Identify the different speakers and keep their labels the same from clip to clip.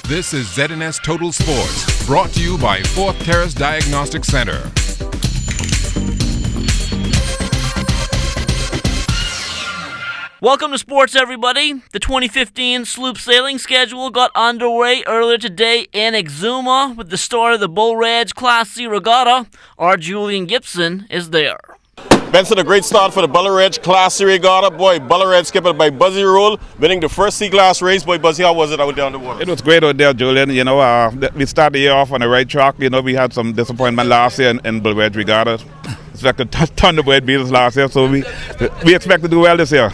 Speaker 1: This is ZNS Total Sports, brought to you by Fourth Terrace Diagnostic Center.
Speaker 2: Welcome to sports, everybody. The 2015 sloop sailing schedule got underway earlier today in Exuma with the start of the Bull Reg Class C Regatta. Our Julian Gibson is there.
Speaker 3: Benson, a great start for the Bull Reg Class C Regatta. Boy, Bull Reg skipped by Buzzy Rule, winning the first C-Class race. Boy, Buzzy, how was it out there on the water?
Speaker 4: It was great out there, Julian. You know, we started the year off on the right track. You know, we had some disappointment last year in Bull Reg Regatta. Expected a ton of weight beaters last year, so we expect to do well this year.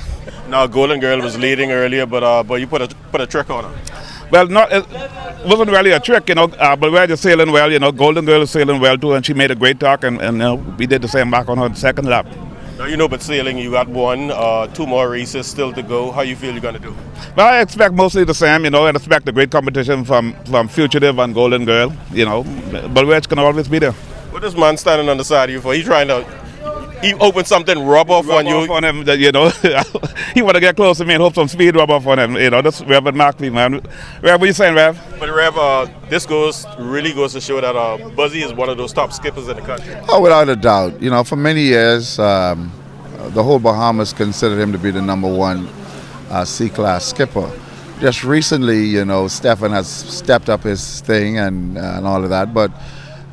Speaker 3: Now, Golden Girl was leading earlier, but you put a trick on her.
Speaker 4: Well, it wasn't really a trick, you know, but we're just sailing well, you know. Golden Girl is sailing well too, and she made a great talk, and we did the same back on her second lap.
Speaker 3: Now, you know, but sailing, you got two more races still to go. How you feel you're going to do?
Speaker 4: Well, I expect mostly the same, you know, and expect a great competition from Fugitive and Golden Girl, you know. But we're can always be there.
Speaker 3: What is man standing on the side of you for? He opened something, rub off on you.
Speaker 4: On him, you know. He want to get close to me and hope some speed rub off on him. You know, that's Rev and McPhee, man. Rev, what you saying, Rev?
Speaker 3: But Rev, this really goes to show that Buzzy is one of those top skippers in the country.
Speaker 5: Oh, without a doubt. You know, for many years, the whole Bahamas considered him to be the number one C-class skipper. Just recently, you know, Stefan has stepped up his thing and all of that, but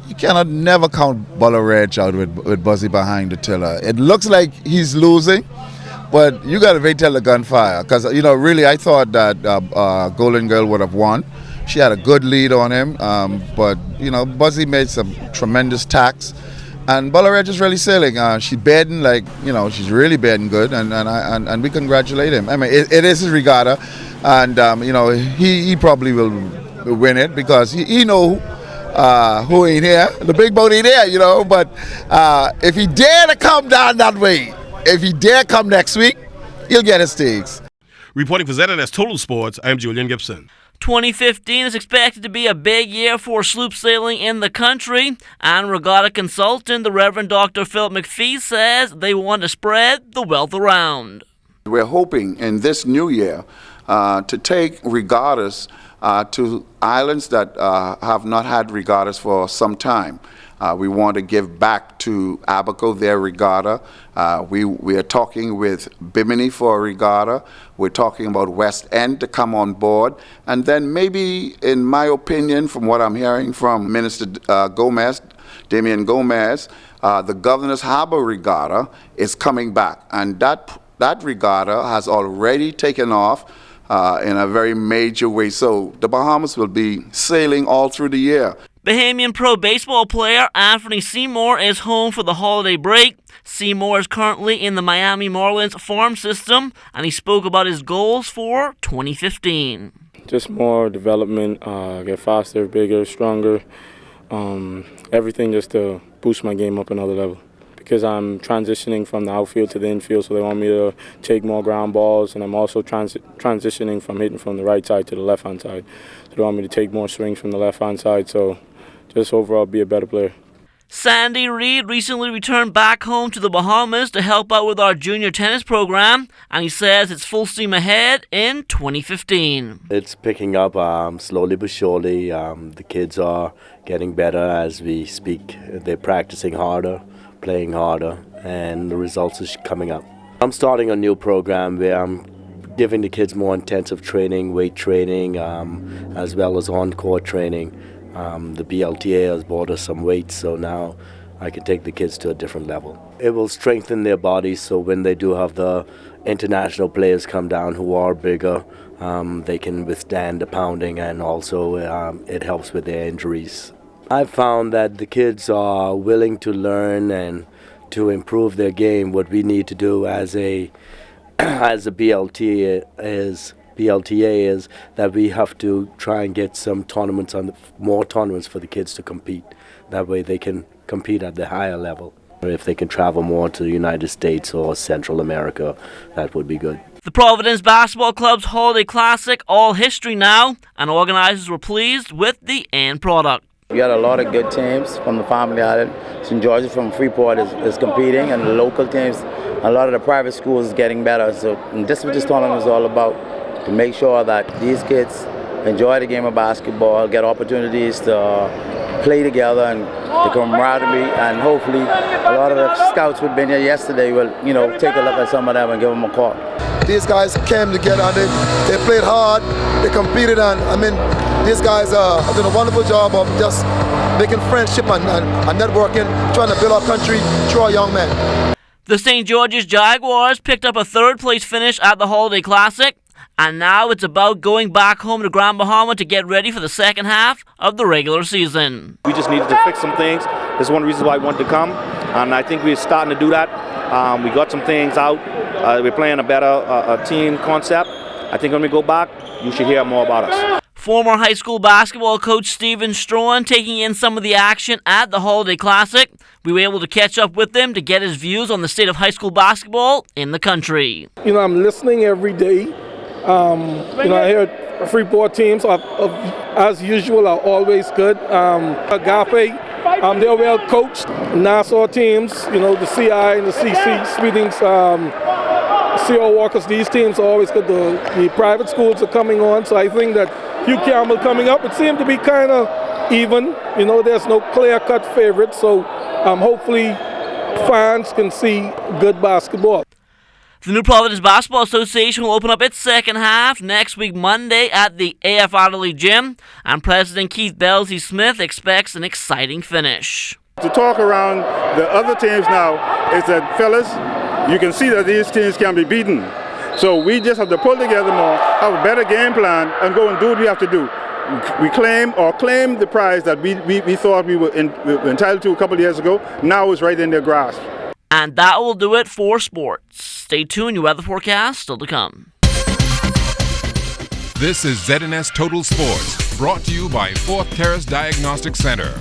Speaker 5: you cannot never count Bull Reg out with Buzzy behind the tiller. It looks like he's losing, but you got to wait till the gunfire. Because, you know, really, I thought that Golden Girl would have won. She had a good lead on him, but, you know, Buzzy made some tremendous tacks. And Bull Reg is really sailing. She's bedding like, you know, she's really bedding good, and we congratulate him. I mean, it is his regatta, and, you know, he probably will win it because he know who ain't here. The big boat ain't here, you know, but if he dare to come down that way, if he dare come next week, he'll get his stakes.
Speaker 6: Reporting for ZNS Total Sports, I am Julian Gibson.
Speaker 2: 2015 is expected to be a big year for sloop sailing in the country, and regatta consultant, the Reverend Dr. Philip McPhee, says they want to spread the wealth around.
Speaker 7: We're hoping in this new year to take regattas to islands that have not had regattas for some time. We want to give back to Abaco their regatta. We are talking with Bimini for a regatta. We're talking about West End to come on board. And then maybe, in my opinion, from what I'm hearing from Minister Damian Gomez, the Governor's Harbor Regatta is coming back. And that regatta has already taken off in a very major way. So the Bahamas will be sailing all through the year.
Speaker 2: Bahamian pro baseball player Anthony Seymour is home for the holiday break. Seymour is currently in the Miami Marlins farm system, and he spoke about his goals for 2015.
Speaker 8: Just more development, get faster, bigger, stronger, everything just to boost my game up another level. Because I'm transitioning from the outfield to the infield, so they want me to take more ground balls, and I'm also transitioning from hitting from the right side to the left-hand side. So they want me to take more swings from the left-hand side, so just overall be a better player.
Speaker 2: Sandy Reid recently returned back home to the Bahamas to help out with our junior tennis program, and he says it's full steam ahead in 2015.
Speaker 9: It's picking up slowly but surely. The kids are getting better as we speak. They're practicing harder, playing harder, and the results are coming up. I'm starting a new program where I'm giving the kids more intensive training, weight training, as well as on-court training. The BLTA has bought us some weights, so now I can take the kids to a different level. It will strengthen their bodies, so when they do have the international players come down who are bigger, they can withstand the pounding, and also it helps with their injuries. I've found that the kids are willing to learn and to improve their game. What we need to do as a BLTA is that we have to try and get some tournaments more tournaments for the kids to compete. That way they can compete at the higher level. If they can travel more to the United States or Central America, that would be good.
Speaker 2: The Providence Basketball Club's Holiday Classic, all history now, and organizers were pleased with the end product.
Speaker 10: We got a lot of good teams from the Family Island. St. George's from Freeport is competing, and the local teams, a lot of the private schools is getting better. So this is what this tournament is all about, to make sure that these kids enjoy the game of basketball, get opportunities to play together and the camaraderie, and hopefully a lot of the scouts who've been here yesterday will, take a look at some of them and give them a call.
Speaker 11: These guys came together and they played hard, they competed, and these guys have done a wonderful job of just making friendship and networking, trying to build our country through our young men.
Speaker 2: The St. George's Jaguars picked up a third-place finish at the Holiday Classic, and now it's about going back home to Grand Bahama to get ready for the second half of the regular season.
Speaker 12: We just needed to fix some things. That's one reason why I wanted to come, and I think we're starting to do that. We got some things out. We're playing a better team concept. I think when we go back, you should hear more about us.
Speaker 2: Former high school basketball coach Steven Strawn taking in some of the action at the Holiday Classic. We were able to catch up with him to get his views on the state of high school basketball in the country.
Speaker 13: I'm listening every day. I hear Freeport teams, as usual, are always good. Agape, they're well coached. Nassau teams, the CI and the CC, Sweetings, CO Walkers, these teams are always good. The private schools are coming on, so I think that Hugh Campbell coming up, it seemed to be kind of even. There's no clear-cut favorite, so hopefully fans can see good basketball.
Speaker 2: The New Providence Basketball Association will open up its second half next week Monday at the AF Adderley Gym, and President Keith Belsey Smith expects an exciting finish.
Speaker 14: To talk around the other teams now is that, fellas, you can see that these teams can be beaten. So we just have to pull together more, have a better game plan, and go and do what we have to do. We claim the prize that we thought we were entitled to a couple of years ago. Now it's right in their grasp.
Speaker 2: And that will do it for sports. Stay tuned, your weather forecast still to come.
Speaker 1: This is ZNS Total Sports, brought to you by Fourth Terrace Diagnostic Center.